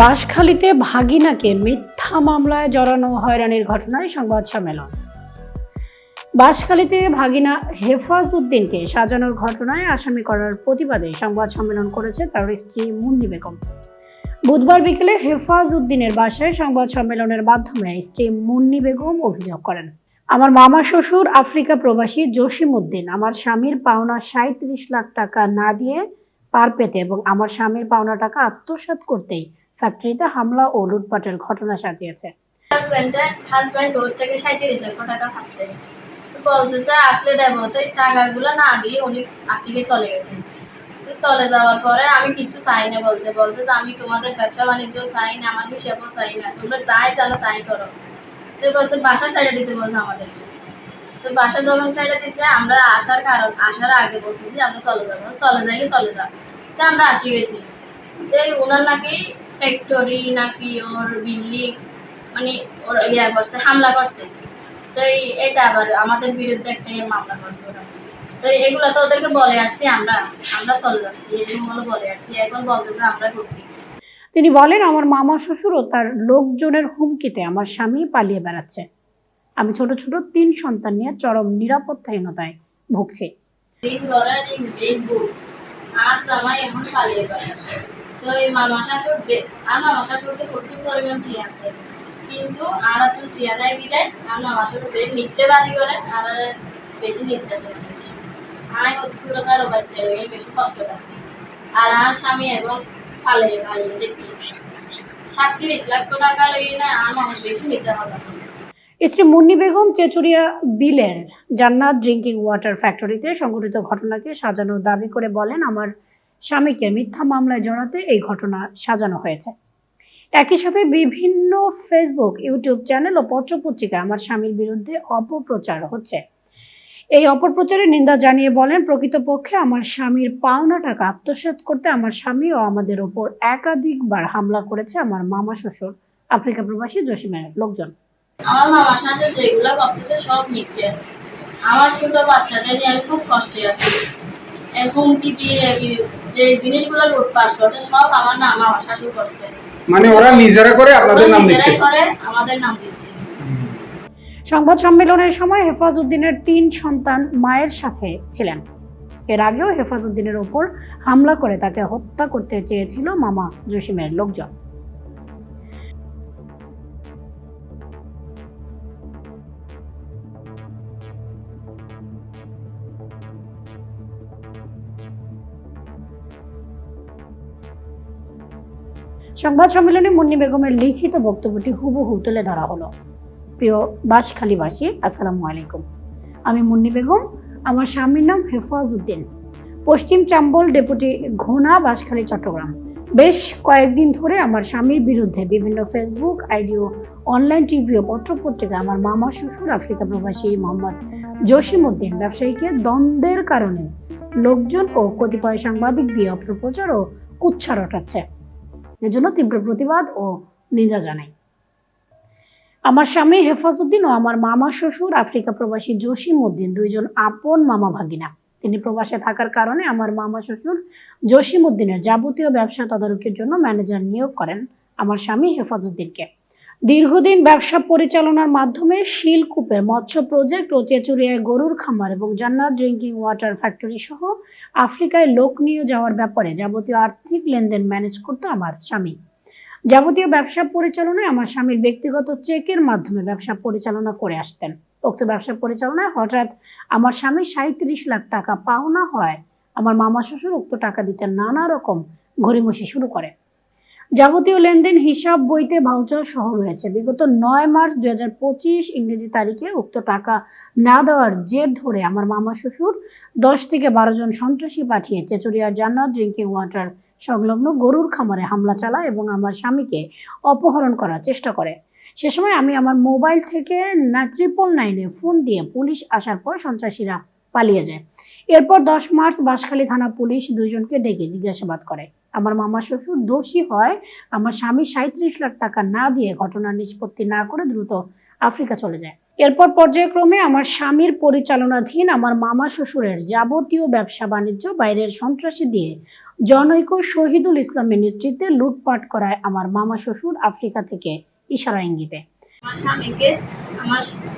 বাঁশখালীতে ভাগিনাকে মিথ্যা মামলায় জড়ানো হয়রানির ঘটনায় সংবাদ সম্মেলন। বাঁশখালীতে ভাগিনা হেফাজ উদ্দিনকে সাজানোর ঘটনায় আসামি করার প্রতিবাদে সংবাদ সম্মেলন করেছে তার স্ত্রী মুন্নি বেগম। বুধবার বিকেলে হেফাজ উদ্দিনের বাসায় সংবাদ সম্মেলনের মাধ্যমে স্ত্রী মুন্নি বেগম অভিযোগ করেন, আমার মামা শ্বশুর আফ্রিকা প্রবাসী জসিম উদ্দিন আমার স্বামীর পাওনা ৩৭ লাখ টাকা না দিয়ে পার পেতে এবং আমার স্বামীর পাওনা টাকা আত্মসাৎ করতেই ফ্যাক্টরিতে হামলা ও লুটপাটের ঘটনা সাজিয়েছে। হাজব্যান্ড ওর থেকে ৩৭ লক্ষ টাকা পাচ্ছে, বলতেছে আসলে দেবো, তো এই টাকাগুলো না দিয়ে উনি আফ্রিকায় চলে গেছেন। তো চলে যাওয়ার পরে আমি কিছু চাই না, বলছে যে আমি তোমাদের ব্যবসা বাণিজ্য চাই না, আমার হিসাবও চাই না, তোমরা যাই জানো তাই করো। তো বলছে বাসা ছেড়ে দিতে বলছে আমাদের। তো বাসা যখন ছেড়ে দিচ্ছে, আমরা আসার আগে বলতেছি আমরা চলে যাবো, চলে যাও। তো আমরা আসি গেছি। তো ওনার নাকি ফ্যাক্টরি নাকি ওর বিল্ডিং মানে ওর করছে, হামলা করছে। তো এটা আবার আমাদের বিরুদ্ধে একটা মামলা করছে ওরা। তো এগুলো তো ওদেরকে বলে আসছি, আমরা চলে যাচ্ছি, এরকম বলে আসছি, এখন বলতেছে আমরা করছি। তিনি বলেন, আমার মামা শ্বশুর ও তার লোকজনের হুমকিতে আমার স্বামী পালিয়ে বেড়াচ্ছে। আমি ছোট ছোট ৩ সন্তান নিয়ে চরম নিরাপত্তাহীনতায় ভুগছি। আর জামাই এখন পালিয়ে বেড়াচ্ছে। তো এই মামা শাশুড় তো প্রচুর পরিমাণ ঠিক আছে, কিন্তু আর তো টিয়া দেয় বিদায় আর মামা শাশুড় মিথ্যেবাদী করে আর বেশি নির্যাতন করে। আমি ছোট ছোট বাচ্চা বেশি কষ্ট আছে। আর স্বামী এবং পালিয়ে দেখতে ৩৭ লক্ষ টাকা লেগে না আমার বেশি নিচে হতো। স্ত্রী মুন্নি বেগম চেচুরিয়া বিলের জান্নাত ড্রিঙ্কিং ওয়াটার ফ্যাক্টরিতে সংঘটিত ঘটনাকে সাজানোর দাবি করে বলেন, আমার স্বামীকে মিথ্যা মামলায় জড়াতে এই ঘটনা সাজানো হয়েছে। একই সাথে বিভিন্ন ফেসবুক, ইউটিউব চ্যানেল ও পত্রপত্রিকায় আমার স্বামীর বিরুদ্ধে অপপ্রচার হচ্ছে। এই অপপ্রচারের নিন্দা জানিয়ে বলেন, প্রকৃতপক্ষে আমার স্বামীর পাওনা টাকা আত্মসাৎ করতে আমার স্বামী ও আমাদের ওপর একাধিকবার হামলা করেছে আমার মামা শ্বশুর আফ্রিকা প্রবাসী জসিমের লোকজন। আমার মামা শাশুড়ি যেগুলো ভাবতেছে সব মিথ্যে। আমার ছোট বাচ্চাদের নিয়ে আমি খুব কষ্টে আছি। হুমকি দিয়ে যে জিনিসগুলো লুটপাট করছে সব আমার মামা শাশুড়ি করছে। মানে ওরা নিজেরা করে আপনাদের নাম দিচ্ছে, আমাদের নাম দিচ্ছে। সংবাদ সম্মেলনের সময় হেফাজ উদ্দিনের ৩ সন্তান মায়ের সাথে ছিলেন। এর আগেও হেফাজ উদ্দিনের ওপর হামলা করে তাকে হত্যা করতে চেয়েছিল মামা জসিমের লোকজন। সংবাদ সম্মেলনে মুন্নি বেগমের লিখিত বক্তব্যটি হুবহু তুলে ধরা হলো। প্রিয় বাঁশখালীবাসী, আসসালামু আলাইকুম। আমি মুন্নি বেগম, আমার স্বামীর নাম হেফাজ উদ্দিন, পশ্চিম চাম্বল ডেপুটি ঘোনা, বাঁশখালী, চট্টগ্রাম। বেশ কয়েকদিন ধরে আমার স্বামীর বিরুদ্ধে বিভিন্ন ফেসবুক আইডি ও অনলাইন টিভি ও পত্রপত্রিকা আমার মামা শ্বশুর আফ্রিকা প্রবাসী মোহাম্মদ জসিম উদ্দিন ব্যবসায়ীকে দ্বন্দ্বের কারণে লোকজন ও কতিপয় সাংবাদিক দিয়ে অপপ্রচার ও কুৎসা রটাচ্ছে। এজন্য তীব্র প্রতিবাদ ও নিন্দা জানাই। আমার স্বামী হেফাজ উদ্দিন ও আমার মামা শ্বশুর আফ্রিকা প্রবাসী জসিম উদ্দিন দুইজন আপন মামা ভাগিনা। তিনি প্রবাসে থাকার কারণে আমার মামা শ্বশুর জসিম উদ্দিনের যাবতীয় ব্যবসা তদারকির জন্য ম্যানেজার নিয়োগ করেন আমার স্বামী হেফাজ উদ্দিনকে। দীর্ঘদিন ব্যবসা পরিচালনার মাধ্যমে শিলকূপের মৎস্য প্রজেক্ট ও চেচুরিয়ায় গরুর খামার এবং জান্নাত ড্রিঙ্কিং ওয়াটার ফ্যাক্টরি সহ আফ্রিকায় লোক নিয়ে যাওয়ার ব্যাপারে যাবতীয় আর্থিক লেনদেন ম্যানেজ করত আমার স্বামী। যাবতীয় ব্যবসা পরিচালনায় আমার স্বামীর ব্যক্তিগত চেকের মাধ্যমে ব্যবসা পরিচালনা করে আসতেন। উক্ত ব্যবসা পরিচালনায় হঠাৎ আমার স্বামী ৩৭ লাখ টাকা পাওনা হয় আমার মামা শ্বশুর উক্ত টাকা দিতে নানা রকম ঘড়িমসি শুরু করে। যাবতীয় লেনদেন হিসাব বইতে ভাউচার সহ রয়েছে। বিগত ৯ মার্চ ২০২৫ ইংরেজি তারিখে উক্ত টাকা না দেওয়ার জের ধরে আমার মামা শ্বশুর ১০ থেকে ১২ জন সন্ত্রাসী পাঠিয়ে চেচুরিয়ার জান্নাত ড্রিঙ্কিং ওয়াটার সংলগ্ন গরুর খামারে হামলা চালায় এবং আমার স্বামীকে অপহরণ করার চেষ্টা করে। সে সময় আমি আমার মোবাইল থেকে 999-এ ফোন দিয়ে পুলিশ আসার পর সন্ত্রাসীরা পালিয়ে যায়। এরপর ১০ মার্চ বাঁশখালী থানা পুলিশ ২ জনকে ডেকে জিজ্ঞাসাবাদ করে। আমার মামা শ্বশুর দোষী হয় আমার স্বামী ৩৭ লাখ টাকা না দিয়ে ঘটনার নিষ্পত্তি না করে দ্রুত আফ্রিকা চলে যায়। এরপর পর্যায়ক্রমে আমার স্বামীর পরিচালনাধীন আমার মামা শ্বশুরের যাবতীয় ব্যবসা বাণিজ্য বাইরের সন্ত্রাসী দিয়ে জনৈক শহীদুল ইসলামের নেতৃত্বে লুটপাট করায় আমার মামা শ্বশুর আফ্রিকা থেকে ইশারা ইঙ্গিতে।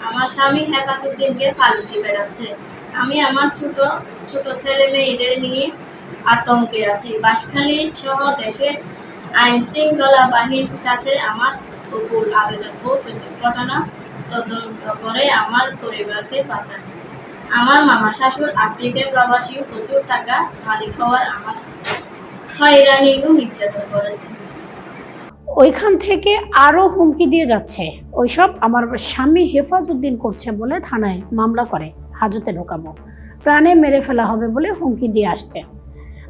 আমার স্বামী হেফাজুদ্দিনকে ফালুকি বেড়াচ্ছে। আমি আমার ছোট ছোট ছেলে মেয়েদের নিয়ে আতঙ্কে আছি। বাঁশখালী সহ দেশের আইন শৃঙ্খলা বাহিনীর কাছে আমার উপর আবেদন ও ঘটনা তদন্ত করে আমার পরিবারকে বাঁচান। আমার মামা শাশুড় আফ্রিকায় প্রবাসী ও প্রচুর টাকা মালিক হওয়ার আমার হয়রানি ও নির্যাতন করেছে। ওইখান থেকে আরো হুমকি দিয়ে যাচ্ছে। ওইসব আমার স্বামী হেফাজুদ্দিন করছে বলে থানায় মামলা করে হাজতে ঢোকাবো, প্রাণে মেরে ফেলা হবে বলে হুমকি দিয়ে আসছে।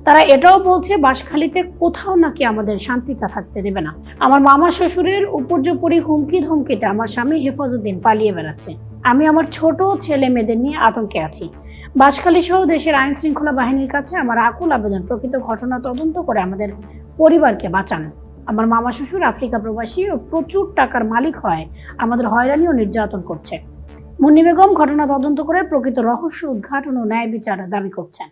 তারা এটাও বলছে বাঁশখালীতে কোথাও নাকি আমাদের শান্তিতে থাকতে দেবে না। আমার মামা শ্বশুরের উপর্যুপরি হুমকি ধমকিতে আমার স্বামী হেফাজুদ্দিন পালিয়ে বেড়াচ্ছে। আমি আমার ছোট ছেলে মেয়েদের নিয়ে আতঙ্কে আছি। বাঁশখালী সহ দেশের আইন শৃঙ্খলা বাহিনীর কাছে আমার আকুল আবেদন, প্রকৃত ঘটনা তদন্ত করে আমাদের পরিবারকে বাঁচান। আমার মামা শ্বশুর আফ্রিকা প্রবাসী ও প্রচুর টাকার মালিক হয় আমাদের হয়রানি ও নির্যাতন করছে। মুন্নি বেগম ঘটনা তদন্ত করে প্রকৃত রহস্য উদ্ঘাটন ও ন্যায় বিচার দাবি করছেন।